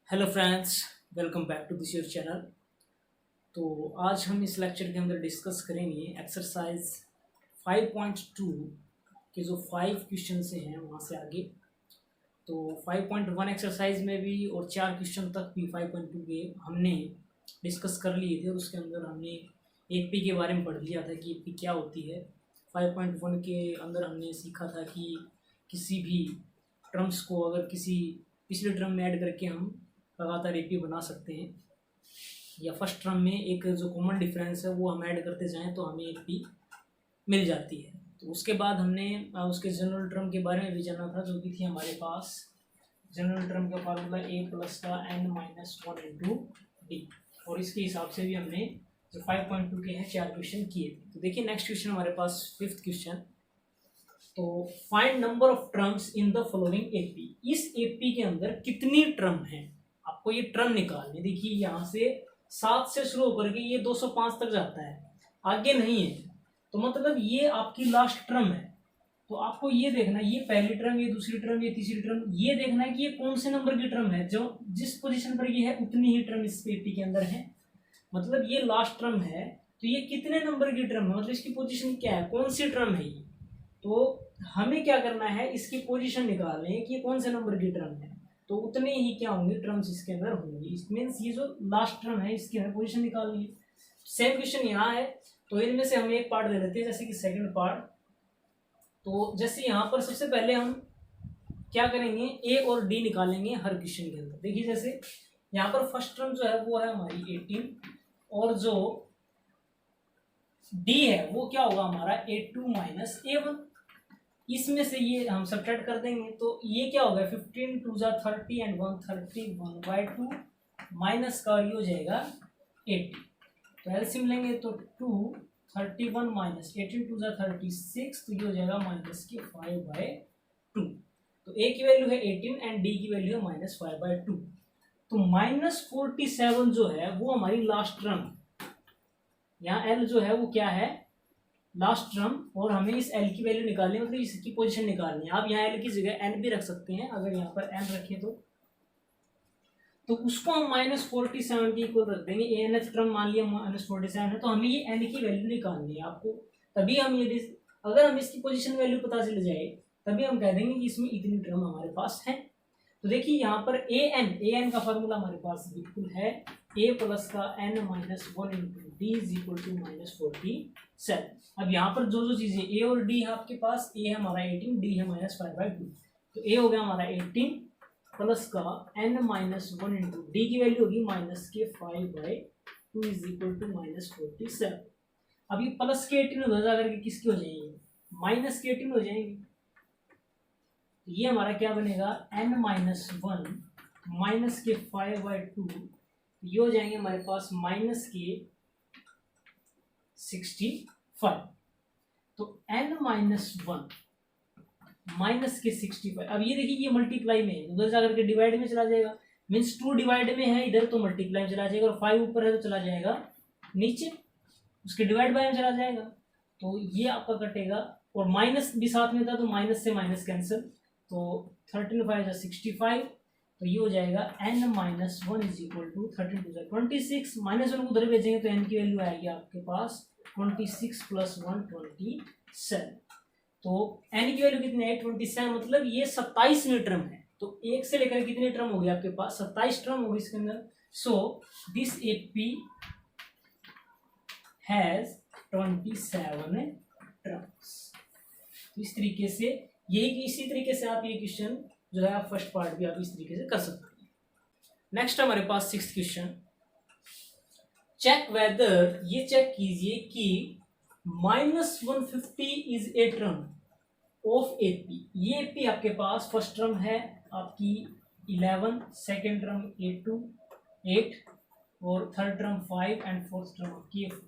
Hello friends, welcome back to this your channel. तो आज हम इस लेक्चर के अंदर डिस्कस करेंगे एक्सरसाइज 5.2 के जो 5 क्वेश्चन से हैं वहाँ से आगे। तो 5.1 एक्सरसाइज में भी और 4 क्वेश्चन तक भी 5.2 के हमने डिस्कस कर लिए थे और उसके अंदर हमने एपी के बारे में पढ़ लिया था कि एपी क्या होती है। 5.1 के अंदर हमने सीखा था कि किसी भी टर्म्स को अगर किसी पिछले टर्म में ऐड करके हम लगातार एपी बना सकते हैं, या फर्स्ट टर्म में एक जो कॉमन डिफरेंस है वो हम ऐड करते जाएं तो हमें एपी मिल जाती है। तो उसके बाद हमने उसके जनरल टर्म के बारे में भी जाना था, जो कि थी हमारे पास जनरल टर्म का फार्मूला ए प्लस का n minus one into D, और इसके हिसाब से भी हमने जो 5.2 के हैं 4 क्वेश्चन किए थे। तो देखिए नेक्स्ट क्वेश्चन हमारे पास 5th क्वेश्चन। तो find number of terms in the following AP. इस एपी के अंदर कितनी टर्म है, आपको ये टर्म निकालनी। देखिए यहाँ से 7 से शुरू होकर के ये 205 तक जाता है, आगे नहीं है। तो मतलब ये आपकी लास्ट टर्म है। तो आपको ये देखना है, ये पहली टर्म, ये दूसरी टर्म, ये तीसरी टर्म, ये देखना है कि ये कौन से नंबर की टर्म है। जो जिस पोजीशन पर ये है उतनी ही टर्म इस एपी के अंदर है। मतलब ये लास्ट टर्म है, तो ये कितने नंबर की टर्म है, मतलब इसकी पोजीशन क्या है, कौन सी टर्म है ये। तो हमें क्या करना है, इसकी पोजीशन निकालनी है कि ये कौन से नंबर की टर्म है। तो उतने ही क्या होंगे टर्म्स इसके अंदर होंगी। इट मीन्स ये जो लास्ट टर्म है इसकी हमें पोजीशन निकालनी है। सेम क्वेश्चन यहाँ है, तो इनमें से हम एक पार्ट ले लेते हैं, जैसे कि सेकंड पार्ट। तो जैसे यहाँ पर सबसे पहले हम क्या करेंगे, ए और डी निकालेंगे हर क्वेश्चन के अंदर। देखिए जैसे यहाँ पर फर्स्ट टर्म जो है वो है हमारी 18, और जो डी है वो क्या होगा हमारा A2 माइनस A1। इसमें से ये हम सब्ट्रैक्ट कर देंगे, तो ये क्या होगा 15 2 जा 30 एंड 131/2 माइनस का ये हो जाएगा 80। तो एलसीएम लेंगे तो 2 31 माइनस 18 2 जा 36, तो ये हो जाएगा माइनस के 5/2। तो ए की वैल्यू है 18 एंड डी की वैल्यू है माइनस 5/2। तो -47 जो है वो हमारी लास्ट टर्म, यहाँ एल जो है वो क्या है, लास्ट टर्म, और हमें इस एल की वैल्यू निकालनी है, मतलब इसकी पोजीशन निकालनी है। आप यहाँ एल की जगह एन भी रख सकते हैं, अगर यहाँ पर एन रखें तो उसको हम -47 के इक्वल रख देंगे। ए एन एच टर्म मान लिया -47 है, तो हमें ये एन की वैल्यू निकालनी है आपको। तभी हम ये अगर हम इसकी पोजीशन वैल्यू पता चल जाए तभी हम कह देंगे कि इसमें इतनी टर्म हमारे पास है। तो देखिए यहाँ पर ए एन का फॉर्मूला हमारे पास बिल्कुल है ए प्लस का n minus one into D is equal to -47। अब यहाँ पर जो जो चीजें ए और डी है आपके पास, ए है हमारा 18, डी है -5/2। तो ए हो गया हमारा 18 प्लस का n minus one into D की वैल्यू होगी माइनस के 5/2 इज इक्वल टू -47। अब ये प्लस के 18 उधर जाकर के किसकी हो जाएंगे, माइनस के 18 हो जाएंगे। ये हमारा क्या बनेगा n माइनस वन माइनस के 5/2, ये हो जाएंगे हमारे पास माइनस के 65। तो n माइनस वन माइनस के 65। अब ये देखिए ये मल्टीप्लाई में है, उधर जाकर के डिवाइड में चला जाएगा। मीन्स 2 डिवाइड में है इधर, तो मल्टीप्लाई में चला जाएगा, और 5 ऊपर है तो चला जाएगा नीचे, उसके डिवाइड बाय में चला जाएगा। तो ये आपका कटेगा, और माइनस भी साथ में था तो माइनस से माइनस कैंसिल, तो 13 5 65। तो ये हो जाएगा n minus one is equal to 13 2 26, minus one को उधर भेजेंगे तो n की वैल्यू आएगी आपके पास 26 प्लस 1 27। तो n की वैल्यू कितनी है 27, मतलब ये 27वीं टर्म है। तो एक से लेकर कितनी टर्म होगी आपके पास, 27 टर्म होगी इसके अंदर। So this AP has 27 terms. तो इस तरीके से इसी तरीके से आप ये क्वेश्चन जो है आप फर्स्ट पार्ट भी आप इस तरीके से कर सकते हैं। नेक्स्ट हमारे पास 6th क्वेश्चन। चेक वेदर, ये चेक कीजिए कि -150 is a term of AP. ये एपी आपके पास फर्स्ट टर्म है आपकी 11, सेकेंड टर्म 8 और third term 5 and fourth term आपकी 4।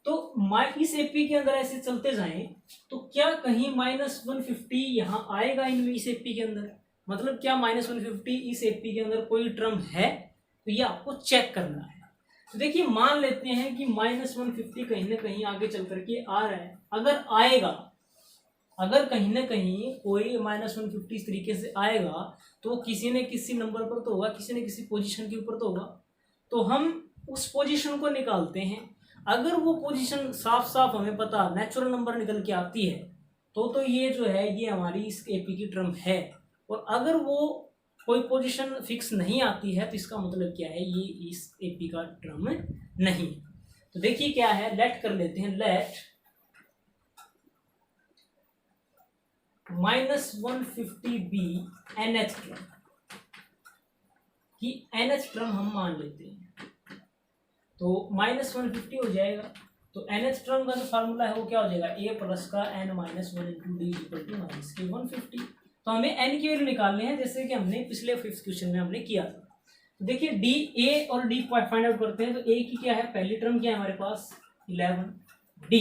तो इस एपी के अंदर ऐसे चलते जाएं तो क्या कहीं -150 यहाँ आएगा इनमें इस एपी के अंदर, मतलब क्या -150 इस एपी के अंदर कोई टर्म है, तो ये आपको चेक करना है। तो देखिए मान लेते हैं कि -150 कहीं ना कहीं आगे चल करके आ रहा है। अगर आएगा अगर कहीं ना कहीं कोई -150 इस तरीके से आएगा तो किसी न किसी नंबर पर तो होगा, किसी न किसी पोजीशन के ऊपर तो होगा, तो हम उस पोजीशन को निकालते हैं। अगर वो पोजीशन साफ साफ हमें पता नेचुरल नंबर निकल के आती है तो ये जो है ये हमारी इस एपी की टर्म है। और अगर वो कोई पोजीशन फिक्स नहीं आती है तो इसका मतलब क्या है, ये इस एपी का टर्म नहीं। तो देखिए क्या है, लेट कर लेते हैं, लेट -150 बी NH टर्म, कि NH टर्म हम मान लेते हैं तो -150 हो जाएगा। तो NH टर्म का जो फार्मूला है वो क्या हो जाएगा, a प्लस का n minus 1 into D equal to -150। तो हमें n की वैल्यू निकालने हैं जैसे कि हमने पिछले 5th क्वेश्चन में हमने किया था। तो देखिए डी, a और d फाइंड आउट करते हैं। तो a की क्या है, पहली टर्म क्या है हमारे पास 11, d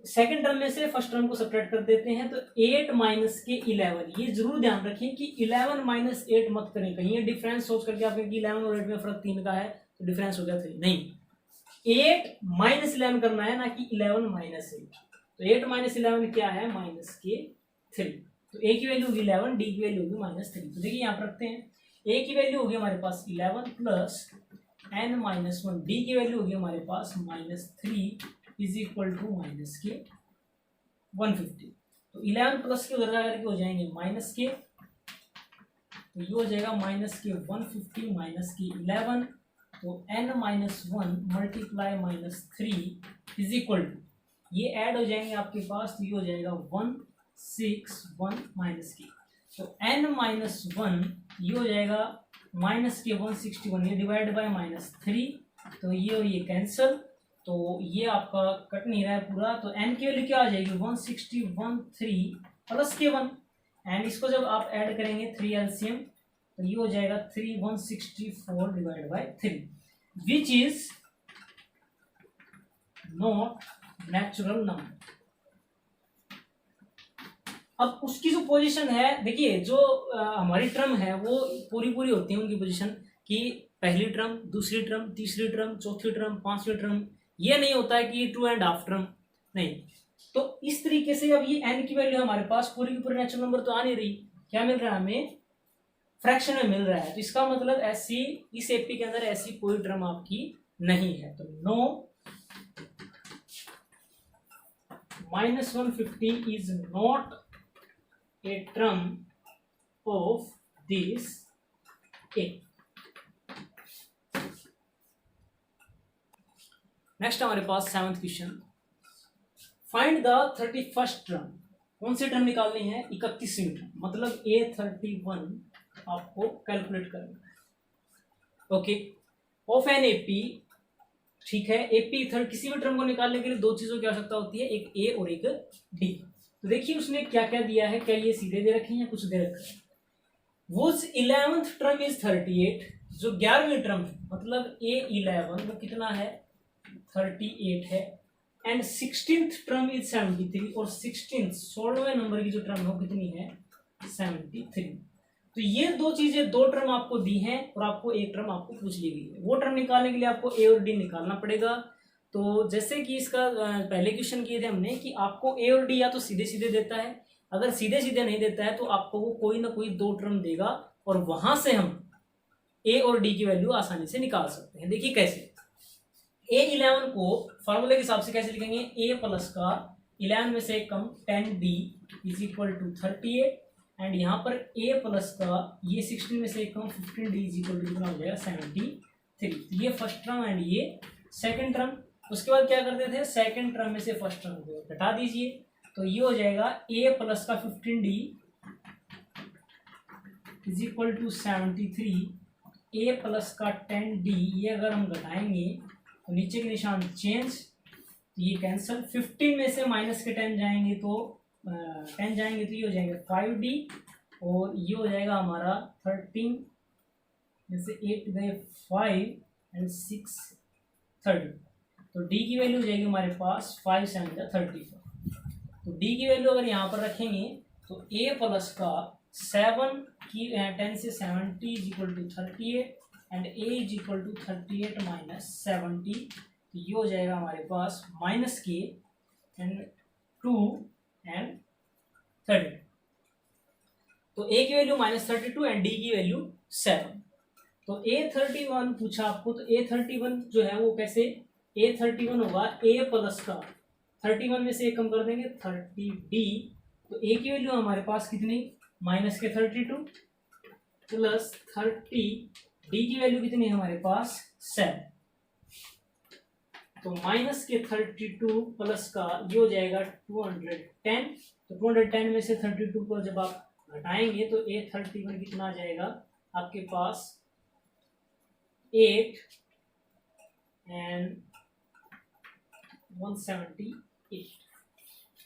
सेकंड टर्म में से फर्स्ट टर्म को सब्ट्रैक्ट कर देते हैं तो 8 माइनस के 11। ये जरूर ध्यान रखें कि 11 माइनस 8 मत करें, कहीं ये डिफरेंस सोच करके आपने कि 11 और 8 में फर्क 3 का है तो डिफरेंस हो गया 3, नहीं 8 माइनस 11 करना है ना कि 11 माइनस 8। तो 8 माइनस 11 क्या है, माइनस के 3। तो a की वैल्यू होगी 11, d की वैल्यू होगी -3। तो देखिए यहाँ पर रखते हैं, a की वैल्यू होगी हमारे पास 11 प्लस n माइनस 1, d की वैल्यू होगी हमारे पास -3 इज इक्वल टू माइनस के 150। तो 11 प्लस के उधर जाकर के हो जाएंगे माइनस के, तो ये हो जाएगा माइनस के 150 माइनस के 11। तो n minus 1 multiply -3 is equal to, ये ऐड हो जाएंगे आपके पास तो ये हो जाएगा 161 माइनस के। तो n माइनस 1 ये हो जाएगा माइनस के 161, ये डिवाइड बाय -3, तो ये और ये कैंसिल, तो ये आपका कट नहीं रहा है पूरा। तो n की वैल्यू क्या आ जाएगी 161 प्लस के 1, एंड इसको जब आप ऐड करेंगे 3 एलसीएम तो ये हो जाएगा 164 divide by 3 which is not natural number. अब उसकी जो पोजीशन है देखिए, जो हमारी टर्म है वो पूरी पूरी होती है उनकी पोजीशन, कि पहली टर्म, दूसरी टर्म, तीसरी टर्म, चौथी टर्म, पांचवी टर्म, ये नहीं होता है कि 2.5 टर्म, नहीं। तो इस तरीके से अब ये n की वैल्यू हमारे पास पूरी की पूरी नेचुरल नंबर तो आ नहीं रही, क्या मिल रहा है हमें, फ्रैक्शन में मिल रहा है। तो इसका मतलब ऐसी इस एपी के अंदर ऐसी कोई टर्म आपकी नहीं है। तो no -150 is not a term of this A. Next हमारे पास 7th question, find the 31st term. कौन सी टर्म निकालनी है, 31वीं टर्म, मतलब A31 आपको कैलकुलेट करना है। ओके, ऑफ एन एपी, ठीक है, एपी थर्ड किसी भी टर्म को निकालने के लिए दो चीजों की आवश्यकता होती है, एक ए और एक डी। तो देखिए उसने क्या क्या दिया है, क्या ये सीधे दे रखे हैं या कुछ दे रखे हैं। वो 11th टर्म इज 38, जो 11वीं टर्म है मतलब A11 वो कितना है 38 है, एंड 16th टर्म इज 73, और 16वें नंबर की जो टर्म है वो कितनी है 73। तो ये दो चीजें, दो टर्म आपको दी हैं और आपको एक टर्म आपको पूछ ली गई है। वो टर्म निकालने के लिए आपको ए और डी निकालना पड़ेगा। तो जैसे कि इसका पहले क्वेश्चन किए थे हमने कि आपको ए और डी या तो सीधे सीधे देता है, अगर सीधे सीधे नहीं देता है तो आपको वो कोई ना कोई दो टर्म देगा और वहां से हम ए और डी की वैल्यू आसानी से निकाल सकते हैं। देखिए कैसे, A11 को फॉर्मूले के हिसाब से कैसे लिखेंगे, ए प्लस का 11 में से कम 10d is equal to 38, and यहाँ पर a प्लस का ये 16 में से कम 15d इज इक्वल टू कितना हो जाएगा 73। ये फर्स्ट टर्म एंड ये सेकंड टर्म। उसके बाद क्या करते थे, सेकंड टर्म में से फर्स्ट टर्म को घटा दीजिए, तो ये हो जाएगा a प्लस का 15d is equal to 73, a plus का 10d, ये अगर हम घटाएंगे तो नीचे के निशान चेंज, ये कैंसल, 15 में से माइनस के 10 जाएंगे तो 10 जाएंगे तो ये हो जाएगा 5d, और ये हो जाएगा हमारा 13 में से 8 गए 5 एंड 6 30। तो d की वैल्यू हो जाएगी हमारे पास 5 7 34। तो d की वैल्यू अगर यहाँ पर रखेंगे तो a प्लस का 7 की 10 से 70 is equal to 38, and a is equal to 38 minus 70। तो ये हो जाएगा हमारे पास माइनस के एंड 2 एंड 32। तो ए की वैल्यू -32 एंड डी की वैल्यू 7। तो A31 पूछा आपको, तो A31 जो है वो कैसे, A31 होगा A प्लस का 31 में से एक कम कर देंगे 30D। तो A की वैल्यू हमारे पास कितनी, माइनस के 32 प्लस 30, D की वैल्यू कितनी है हमारे पास 7। तो माइनस के 32 प्लस का ये हो जाएगा 210। तो 210 में से 32 को जब आप घटाएंगे तो A31 कितना आ जाएगा आपके पास 8 एंड 178।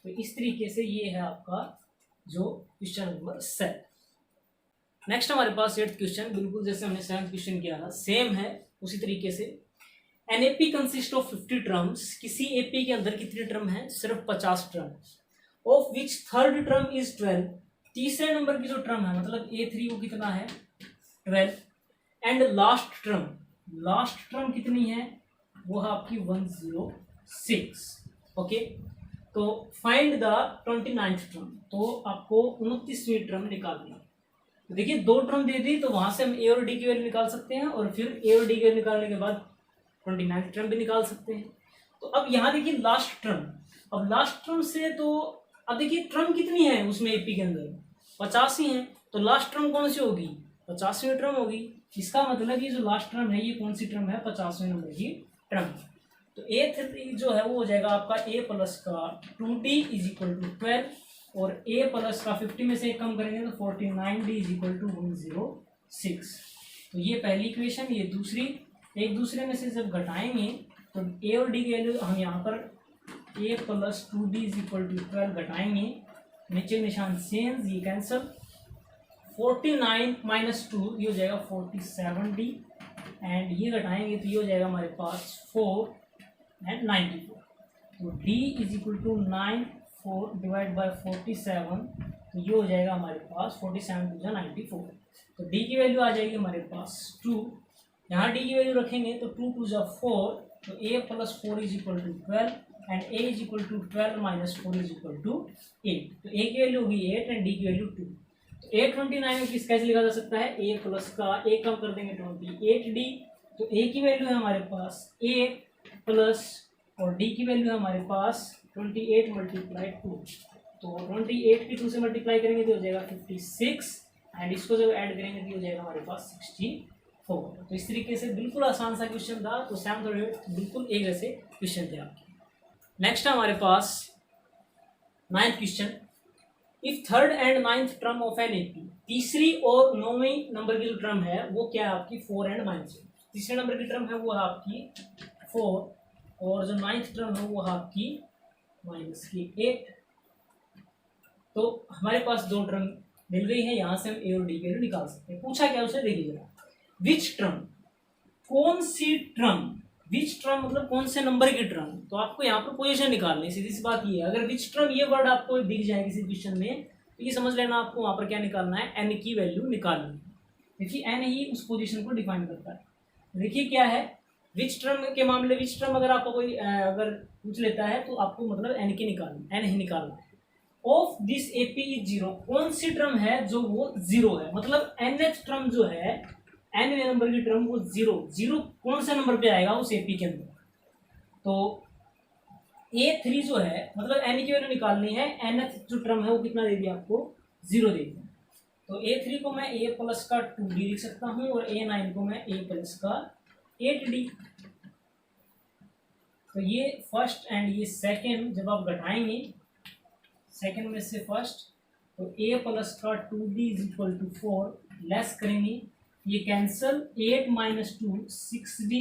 तो इस तरीके से ये है आपका जो क्वेश्चन नंबर 7। नेक्स्ट हमारे पास 8th क्वेश्चन, बिल्कुल जैसे हमने 7th क्वेश्चन किया था सेम है उसी तरीके से। An AP consist of 50 terms, किसी एपी के अंदर कितने ट्रम है, सिर्फ 50 term, of which third term is 12। तीसरे नंबर की जो ट्रम है मतलब A3 वो कितना है 12, एंड लास्ट ट्रम कितनी है वो है आपकी 106। ओके, तो फाइंड द 29th ट्रम, तो आपको 29वीं ट्रम निकालनी है। तो देखिए 2 ट्रम दे दी तो वहां से हम ए और डी की वैल्यू निकाल सकते हैं और फिर ए और डी की वैल्यू निकालने के बाद 29th ट्रम भी निकाल सकते हैं। तो अब यहाँ देखिए लास्ट ट्रम, अब लास्ट ट्रम से तो अब देखिए ट्रम कितनी है उसमें एपी के अंदर 50 ही है, तो लास्ट ट्रम कौन सी होगी 50वीं ट्रम होगी। इसका मतलब ये जो लास्ट ट्रम है ये कौन सी ट्रम है 50वें नंबर की ट्रम। तो A3 जो है वो हो जाएगा आपका A प्लस का 2D इज इक्वल टू 12 और A प्लस का 50 में से एक कम करेंगे तो 49D इज इक्वल टू 106। तो ये पहली इक्वेशन, ये दूसरी, एक दूसरे में से जब घटाएंगे तो A और D की वैल्यू हम यहाँ पर A plus 2D is equal to 12 घटाएंगे, नीचे निशान सेम, ये कैंसल, 49 माइनस 2 ये हो जाएगा 47D एंड ये घटाएंगे तो ये हो जाएगा हमारे पास 4 एंड 94। तो D is equal to 94 divide by 47, तो ये हो जाएगा हमारे पास 47 टू 94। तो D की वैल्यू आ जाएगी हमारे पास 2, यहाँ D की वैल्यू रखेंगे तो 2 टू 4, तो A plus 4 is equal to 12 and A is equal to 12 minus 4 is equal to 8। तो A की वैल्यू होगी 8 एंड D की वैल्यू 2। तो 829 किस कैसे लिखा जा सकता है, A प्लस का एक कम कर देंगे 28D, तो A की वैल्यू है हमारे पास 8 प्लस और D की वैल्यू है हमारे पास 28 मल्टीप्लाई 2। तो 28 की 2 से मल्टीप्लाई करेंगे तो हो जाएगा 56 एंड इसको जब ऐड करेंगे तो हो जाएगा हमारे पास 64। तो इस तरीके से बिल्कुल आसान सा क्वेश्चन था। तो 7th और 8th बिल्कुल एक जैसे क्वेश्चन थे आपके। नेक्स्ट है हमारे पास 9th question, if third and 9th term of an AP, तीसरी और 9वीं नंबर की जो ट्रम है वो क्या है आपकी 4 एंड -8। तीसरे नंबर की ट्रम है वो है आपकी 4 और जो 9th ट्रम है वो है आपकी -8। तो हमारे पास 2 ट्रम मिल गई है, यहाँ से हम ए और डी के निकाल सकते हैं। पूछा क्या उसे देखिए जरा, विच ट्रम, कौन सी ट्रम, विच ट्रम मतलब कौन से नंबर की ट्रम, तो आपको यहाँ पर पोजीशन निकालनी, सीधी सी बात ये है। अगर विच ट्रम ये वर्ड आपको दिख जाए किसी क्वेश्चन में तो ये समझ लेना आपको वहाँ पर क्या निकालना है, एन की वैल्यू निकालनी है। देखिए एन ही उस पोजीशन को डिफाइन करता है। देखिए क्या है, विच ट्रम के मामले, विच ट्रम अगर आपको कोई अगर पूछ लेता है तो आपको मतलब एन की निकालना, एन ही निकालना है। ऑफ दिस एपी इज 0, कौन सी ट्रम है जो वो 0 है, मतलब nth ट्रम जो है, nवें नंबर की ट्रम वो 0 कौन से नंबर पे आएगा उस एपी के अंदर। तो A3 जो है मतलब n की वैल्यू निकालनी है, nth जो ट्रम है वो कितना दे दिया आपको 0 दे दिया। तो A3 को मैं A प्लस का 2D लिख सकता हूँ और A9 को मैं A प्लस का 8D। तो ये फर्स्ट एंड ये सेकेंड जब आप घटाएंगे, सेकेंड में से फर्स्ट, तो A प्लस का 2D is equal to 4 less करेंगे, ये cancel, 8 minus 2 6D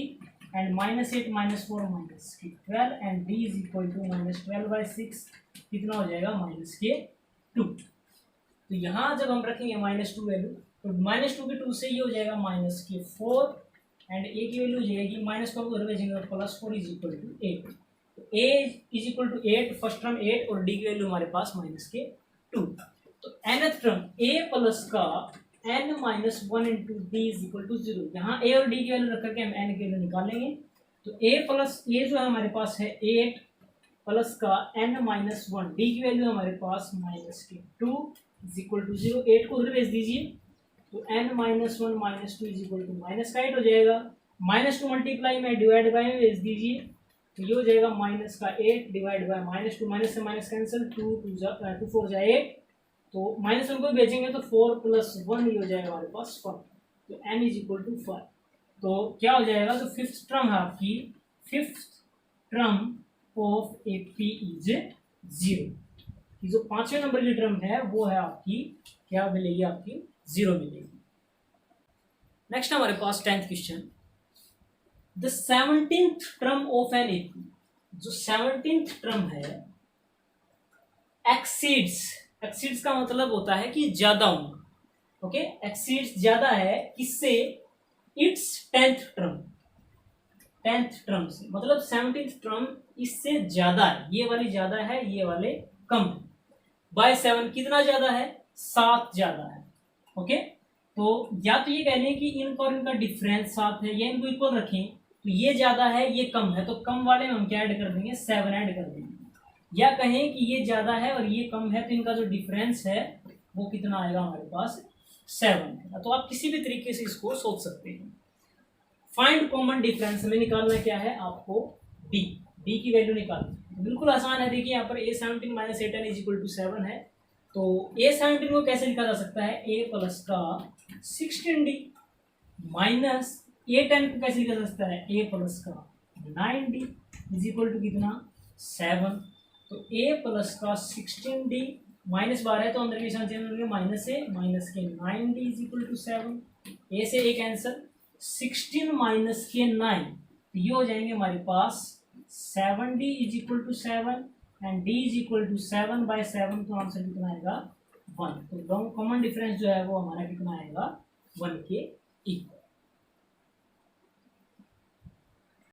and -8 minus 4 -12 and D is equal to -12/6 कितना हो जाएगा -2। तो यहाँ जब हम रखेंगे -2 वैल्यू तो -2 के 2 से ये हो जाएगा -4 एंड A की वैल्यू हो जाएगी -4 को घर भेजेंगे +4 इज इक्वल टू 8। तो A is equal to 8, first term 8 और D की वैल्यू हमारे पास -2। तो nth टर्म A प्लस का n minus 1 into D is equal to 0। यहाँ A और D की वैल्यू रख करके हम n की वैल्यू निकालेंगे। तो A प्लस A जो है हमारे पास है 8 प्लस का n-1, डी की वैल्यू हमारे पास -2 इज इक्वल टू 0। 8 को उधर भेज दीजिए तो n-1 -2 is equal to minus का 8 हो जाएगा। -2 मल्टीप्लाई में डिवाइड बाय में भेज दीजिए तो ये हो जाएगा -8 डिवाइड बाय -2, माइनस से माइनस कैंसिल, 2 4 जाए 8, तो -1 को भेजेंगे तो 4 + 1 ये हो जाएगा हमारे पास 5, तो n इज इक्वल टू 5। तो क्या हो जाएगा, तो फिफ्थ टर्म है आपकी, fifth term of A P is 0। जो 5वें नंबर की टर्म है वो है आपकी क्या मिलेगी, आपकी 0 मिलेगी। नेक्स्ट हमारे पास 10th question, the 17th term of an AP, जो 17th टर्म है एक्सीड्स का मतलब होता है कि ज्यादा होना, ओके, एक्सीड्स ज्यादा है किससे, इट्स 10th टर्म से, मतलब 17th टर्म इससे ज्यादा है, ये वाली ज्यादा है, ये वाले कम है, बाय 7, कितना ज्यादा है, 7 ज्यादा है, ओके। तो या तो ये कह लें कि इनका और इनका डिफरेंस 7 है, या इनको इक्वल रखें, तो ये ज्यादा है ये कम है, तो कम वाले में हम क्या ऐड कर देंगे, 7 ऐड कर देंगे, या कहें कि ये ज्यादा है और ये कम है, तो इनका जो डिफरेंस है वो कितना आएगा हमारे पास, 7 है। तो आप किसी भी तरीके से इसको सोच सकते हैं। फाइंड कॉमन डिफरेंस में निकालना क्या है आपको, डी की वैल्यू निकालनी, बिल्कुल आसान है। देखिए यहाँ पर a17 - a10 is equal to 7 है, तो a17 को कैसे लिखा जा सकता है, a प्लस का 16d माइनस a10 को कैसे लिखा जा सकता है, a प्लस का 9d इज इक्वल टू कितना, 7। तो a प्लस का 16d माइनस 12 है तो अंदर के निशान चेंज होंगे, माइनस से माइनस के 9d is equal to 7। a से a कैंसिल, 16 माइनस के 9, तो ये हो जाएंगे हमारे पास 7d is equal to 7 and d is equal to 7 by 7, तो आंसर कितना आएगा, 1। तो कॉमन डिफरेंस जो है वो हमारा कितना आएगा, 1 के इक्वल।